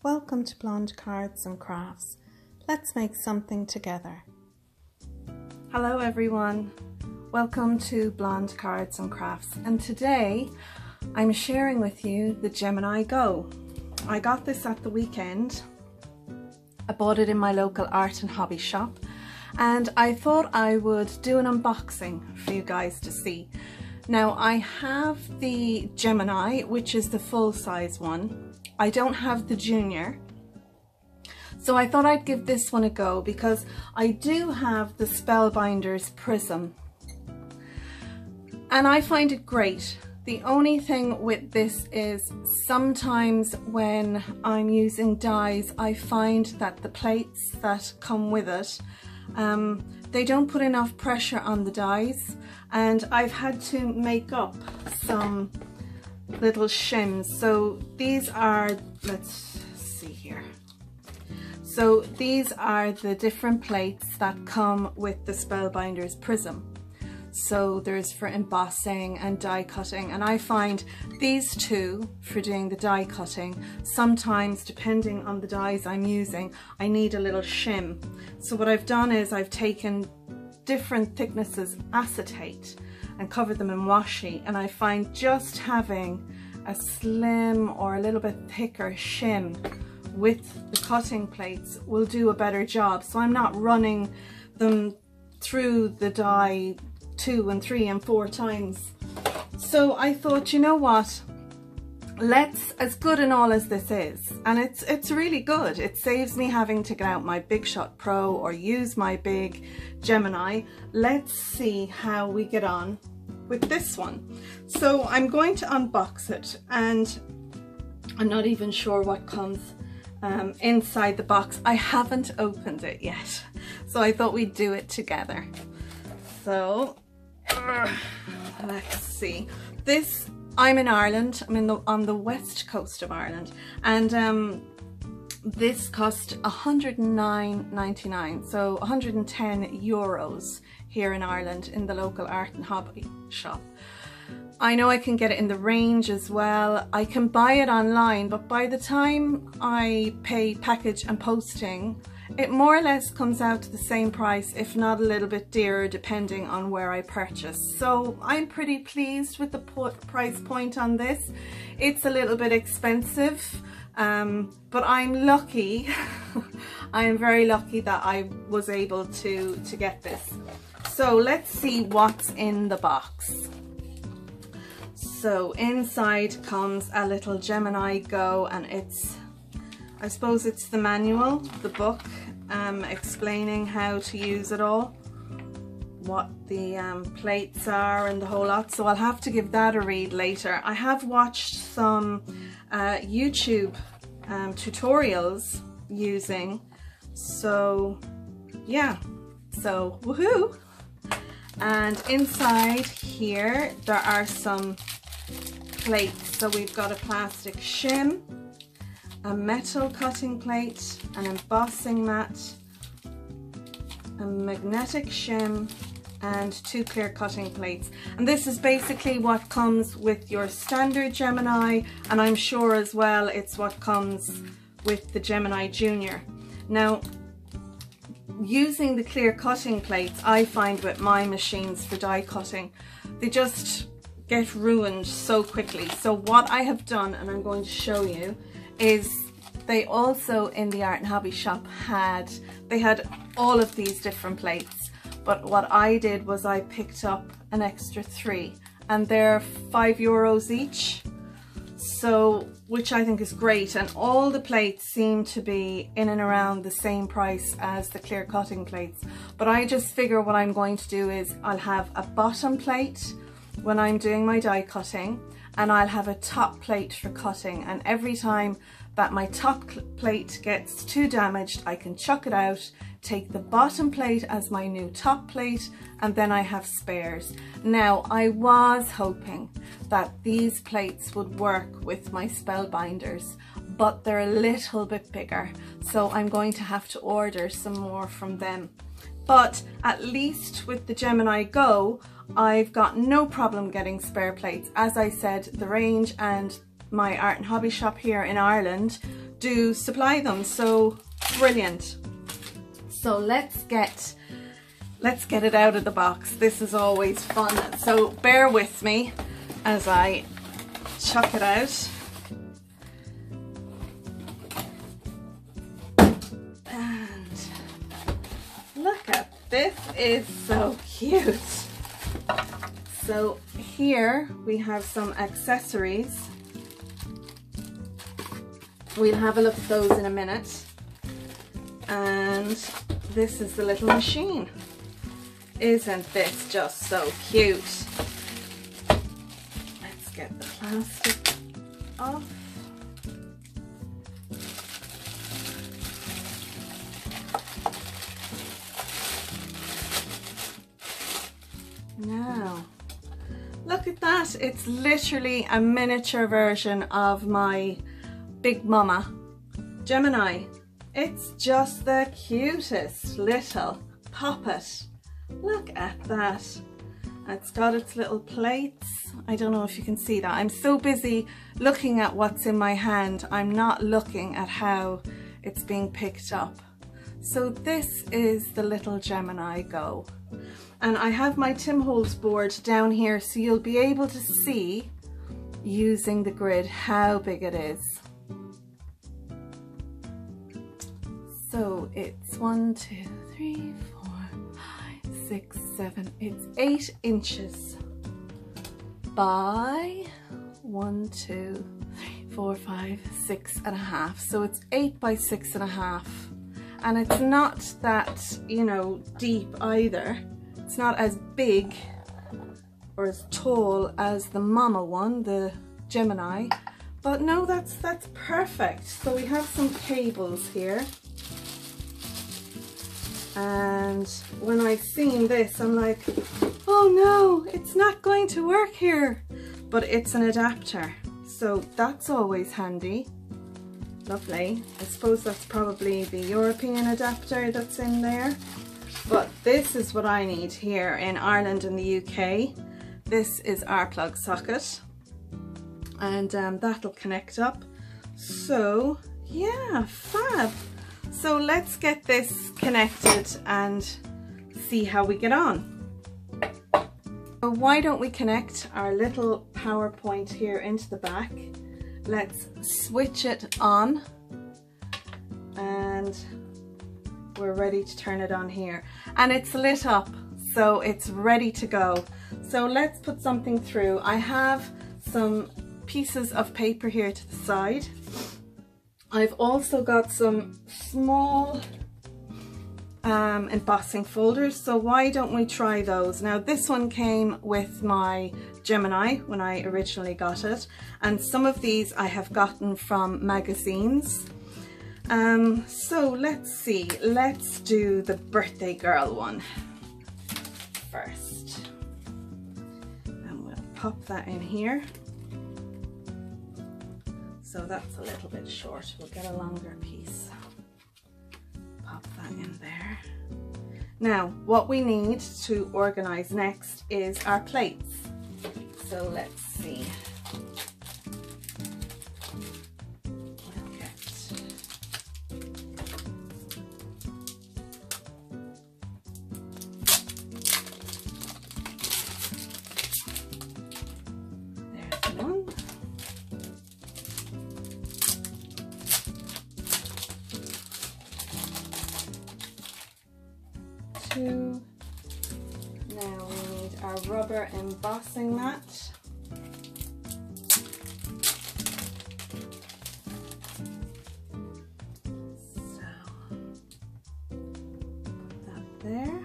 Welcome to Blonde Cards and Crafts. Let's make something together. Hello everyone, welcome to Blonde Cards and Crafts, and today I'm sharing with you the Gemini Go. I got this at the weekend. I bought it in my local art and hobby shop, and I thought I would do an unboxing for you guys to see. Now I have the Gemini, which is the full-size one. I don't have the junior, so I thought I'd give this one a go because I do have the Spellbinders Prism and I find it great. The only thing with this is sometimes when I'm using dies, I find that the plates that come with it, they don't put enough pressure on the dies, and I've had to make up some little shims. So these are, let's see here. So these are the different plates that come with the Spellbinders Prism. So there's for embossing and die cutting, and I find these two for doing the die cutting. Sometimes, depending on the dies I'm using, I need a little shim. So what I've done is I've taken different thicknesses acetate and covered them in washi, and I find just having a slim or a little bit thicker shim with the cutting plates will do a better job. So I'm not running them through the die 2 and 3 and 4 times. So I thought, you know what, let's, as good and all as this is, and it's really good, it saves me having to get out my Big Shot Pro or use my big Gemini. Let's see how we get on with this one. So I'm going to unbox it, and I'm not even sure what comes inside the box. I haven't opened it yet, so I thought we'd do it together. So let's see. This, I'm in Ireland. I'm on the west coast of Ireland, and this cost €109.99, so 110 euros here in Ireland in the local art and hobby shop. I know I can get it in the range as well. I can buy it online, but by the time I pay package and posting, it more or less comes out to the same price, if not a little bit dearer, depending on where I purchase. So I'm pretty pleased with the price point on this. It's a little bit expensive, but I'm lucky. I am very lucky that I was able to get this. So let's see what's in the box. So inside comes a little Gemini Go, and it's, I suppose it's the manual, the book, explaining how to use it all, what the plates are and the whole lot. So I'll have to give that a read later. I have watched some YouTube tutorials using, so yeah, so woohoo. And inside here there are some plates. So we've got a plastic shim, a metal cutting plate, an embossing mat, a magnetic shim, and 2 clear cutting plates. And this is basically what comes with your standard Gemini, and I'm sure as well it's what comes with the Gemini Junior. Now, using the clear cutting plates, I find with my machines for die cutting, they just get ruined so quickly. So what I have done, and I'm going to show you, is they also in the art and hobby shop had all of these different plates, but what I did was I picked up an extra 3, and they're €5 each, so which I think is great, and all the plates seem to be in and around the same price as the clear cutting plates. But I just figure what I'm going to do is I'll have a bottom plate when I'm doing my die cutting, and I'll have a top plate for cutting, and every time that my top plate gets too damaged, I can chuck it out, take the bottom plate as my new top plate, and then I have spares. Now, I was hoping that these plates would work with my Spellbinders, but they're a little bit bigger, so I'm going to have to order some more from them. But at least with the Gemini Go, I've got no problem getting spare plates. As I said, the range and my art and hobby shop here in Ireland do supply them, so brilliant. So let's get it out of the box. This is always fun, so bear with me as I chuck it out. And look at this, is so cute. So here we have some accessories. We'll have a look at those in a minute. And this is the little machine. Isn't this just so cute? Let's get the plastic off. Now, look at that. It's literally a miniature version of my Big Mama Gemini. It's just the cutest little puppet. Look at that. It's got its little plates. I don't know if you can see that. I'm so busy looking at what's in my hand, I'm not looking at how it's being picked up. So this is the little Gemini Go. And I have my Tim Holtz board down here, so you'll be able to see using the grid how big it is. So it's 1, 2, 3, 4, 5, 6, 7. It's 8 inches by 1, 2, 3, 4, 5, 6.5. So it's 8 by 6.5. And it's not that, you know, deep either. It's not as big or as tall as the Mama one, the Gemini. But no, that's perfect. So we have some cables here. And when I've seen this, I'm like, oh no, it's not going to work here. But it's an adapter, so that's always handy. Lovely. I suppose that's probably the European adapter that's in there. But this is what I need here in Ireland and the UK. This is our plug socket. And that'll connect up. So yeah, fab. So let's get this connected and see how we get on. So why don't we connect our little power point here into the back. Let's switch it on and we're ready to turn it on here. And it's lit up, so it's ready to go. So let's put something through. I have some pieces of paper here to the side. I've also got some small embossing folders, so why don't we try those? Now this one came with my Gemini when I originally got it, and some of these I have gotten from magazines. So let's see, let's do the birthday girl one first. And we'll pop that in here. So that's a little bit short, we'll get a longer piece. Pop that in there. Now, what we need to organize next is our plates. So let's see. We'll get there's one. Two. Now we need our rubber embossing mat. So put that there.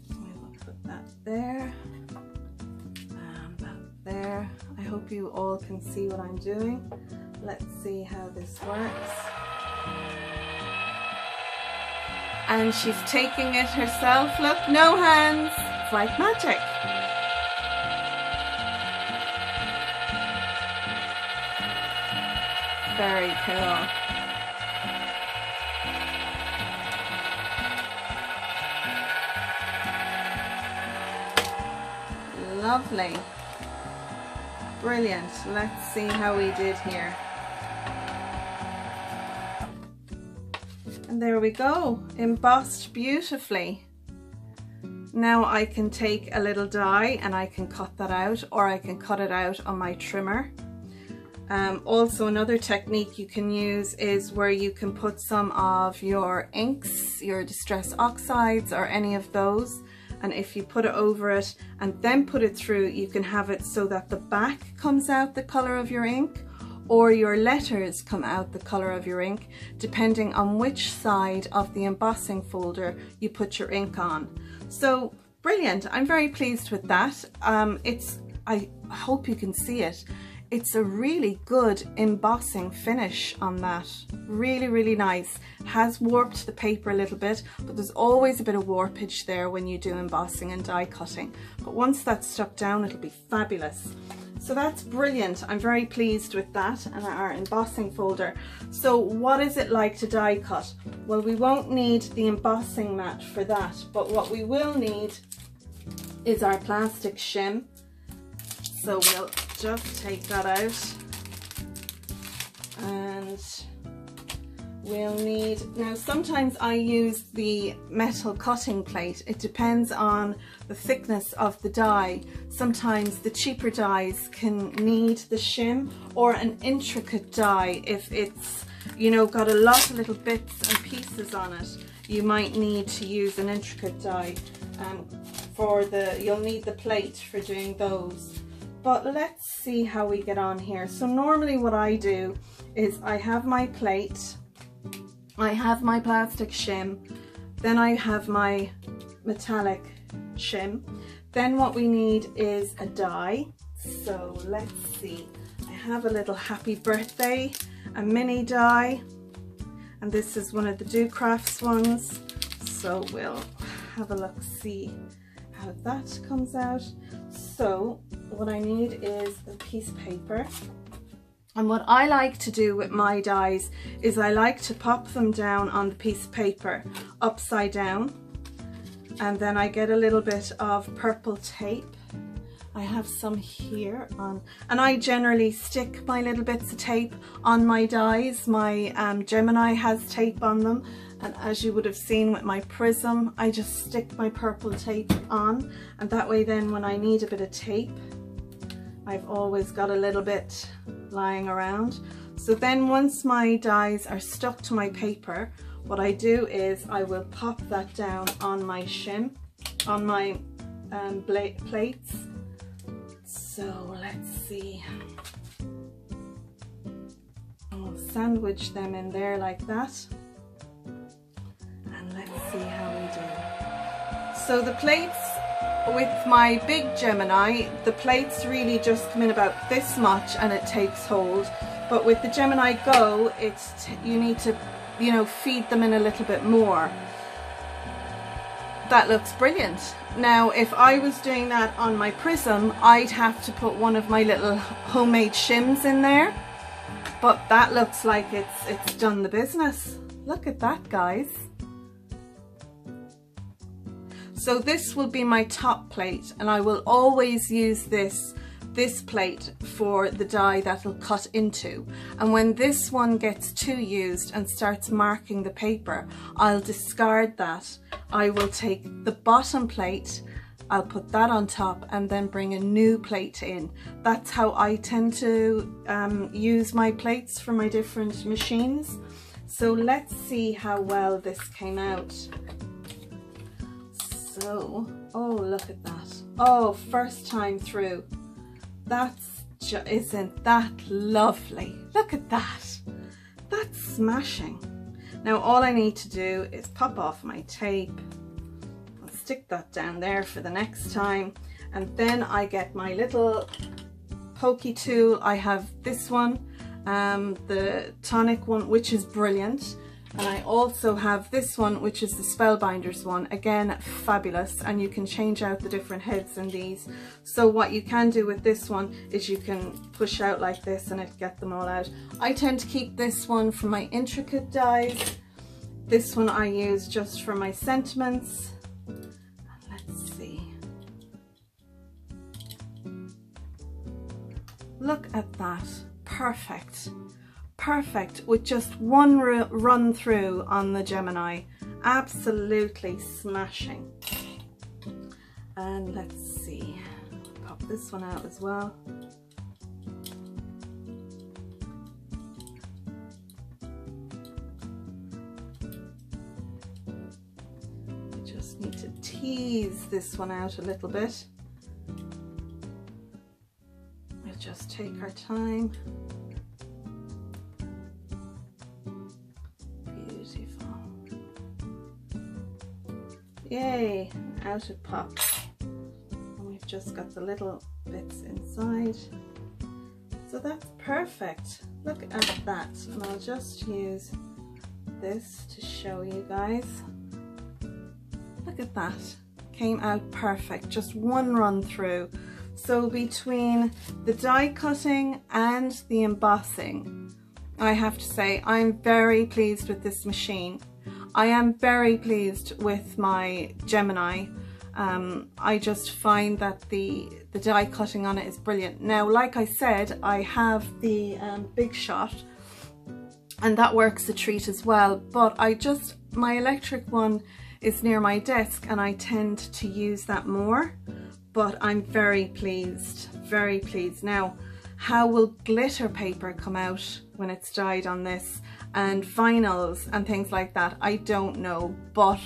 We will put that there and that there. I hope you all can see what I'm doing. Let's see how this works. And she's taking it herself. Look, no hands. It's like magic. Very cool. Lovely. Brilliant. Let's see how we did here. And there we go, embossed beautifully. Now I can take a little die and I can cut that out, or I can cut it out on my trimmer. Also, another technique you can use is where you can put some of your inks, your distress oxides or any of those, and if you put it over it and then put it through, you can have it so that the back comes out the color of your ink, or your letters come out the color of your ink, depending on which side of the embossing folder you put your ink on. So brilliant, I'm very pleased with that. I hope you can see it. It's a really good embossing finish on that. Really, really nice. Has warped the paper a little bit, but there's always a bit of warpage there when you do embossing and die cutting. But once that's stuck down, it'll be fabulous. So that's brilliant. I'm very pleased with that and our embossing folder. So what is it like to die cut? Well, we won't need the embossing mat for that, but what we will need is our plastic shim. So we'll just take that out, and we'll need, now sometimes I use the metal cutting plate. It depends on the thickness of the die. Sometimes the cheaper dies can need the shim, or an intricate die, if it's, you know, got a lot of little bits and pieces on it, you might need to use an intricate die. You'll need the plate for doing those. But let's see how we get on here. So normally what I do is I have my plate, I have my plastic shim, then I have my metallic shim. Then what we need is a die. So let's see, I have a little happy birthday, a mini die, and this is one of the Do Crafts ones. So we'll have a look, see how that comes out. So what I need is a piece of paper, and what I like to do with my dies is I like to pop them down on the piece of paper upside down, and then I get a little bit of purple tape. I have some here on, and I generally stick my little bits of tape on my dies. My Gemini has tape on them, and as you would have seen with my prism, I just stick my purple tape on, and that way then when I need a bit of tape, I've always got a little bit lying around. So then once my dies are stuck to my paper, what I do is I will pop that down on my shim, on my plates. So let's see, I'll sandwich them in there like that, and let's see how we do. So the plates, with my big Gemini, the plates really just come in about this much and it takes hold, but with the Gemini Go, you need to, you know, feed them in a little bit more. That looks brilliant. Now if I was doing that on my prism, I'd have to put one of my little homemade shims in there, but that looks like it's done the business. Look at that, guys. So this will be my top plate, and I will always use this plate for the die that'll cut into, and when this one gets too used and starts marking the paper, I'll discard that. I will take the bottom plate, I'll put that on top, and then bring a new plate in. That's how I tend to use my plates for my different machines. So let's see how well this came out. So, oh, look at that. Oh, first time through. Isn't that lovely? Look at that. That's smashing. Now all I need to do is pop off my tape. I'll stick that down there for the next time. And then I get my little pokey tool. I have this one, the tonic one, which is brilliant. And I also have this one, which is the Spellbinders one. Again, fabulous, and you can change out the different heads in these. So what you can do with this one is you can push out like this and it'll get them all out. I tend to keep this one for my intricate dies. This one I use just for my sentiments. Let's see. Look at that, perfect. Perfect with just one run through on the Gemini. Absolutely smashing. And let's see, pop this one out as well. We just need to tease this one out a little bit. We'll just take our time. Yay, out it pops. And we've just got the little bits inside. So that's perfect. Look at that. And I'll just use this to show you guys. Look at that. Came out perfect. Just one run through. So between the die cutting and the embossing, I have to say I'm very pleased with this machine. I am very pleased with my Gemini. I just find that the die cutting on it is brilliant. Now, like I said, I have the Big Shot, and that works a treat as well, but my electric one is near my desk and I tend to use that more, but I'm very pleased, very pleased. Now, how will glitter paper come out when it's dyed on this, and vinyls and things like that? I don't know, but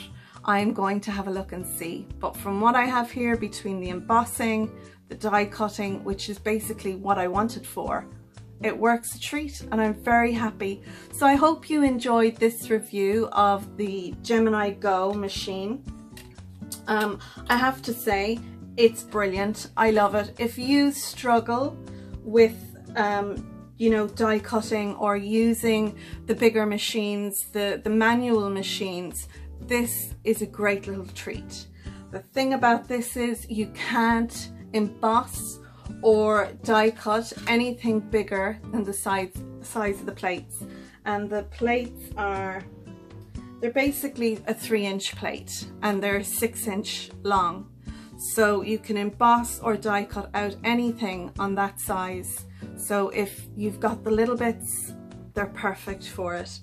I'm going to have a look and see. But from what I have here, between the embossing, the die cutting, which is basically what I wanted for, it works a treat and I'm very happy. So I hope you enjoyed this review of the Gemini Go machine. I have to say, it's brilliant. I love it. If you struggle with you know, die cutting or using the bigger machines, the manual machines, this is a great little treat. The thing about this is you can't emboss or die cut anything bigger than the size of the plates. And the plates they're basically a 3-inch plate and they're 6-inch long. So you can emboss or die cut out anything on that size. So if you've got the little bits, they're perfect for it.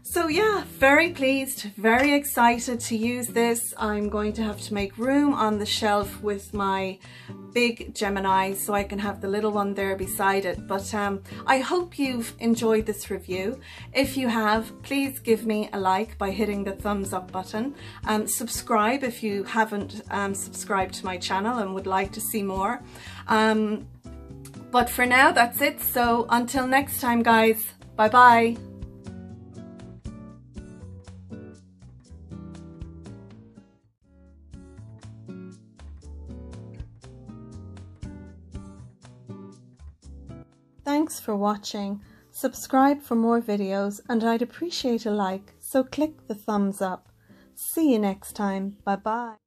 So yeah, very pleased, very excited to use this. I'm going to have to make room on the shelf with my big Gemini so I can have the little one there beside it. But I hope you've enjoyed this review. If you have, please give me a like by hitting the thumbs up button. Subscribe if you haven't subscribed to my channel and would like to see more. But for now, that's it. So until next time, guys, bye bye. Thanks for watching. Subscribe for more videos and I'd appreciate a like, so click the thumbs up. See you next time. Bye bye.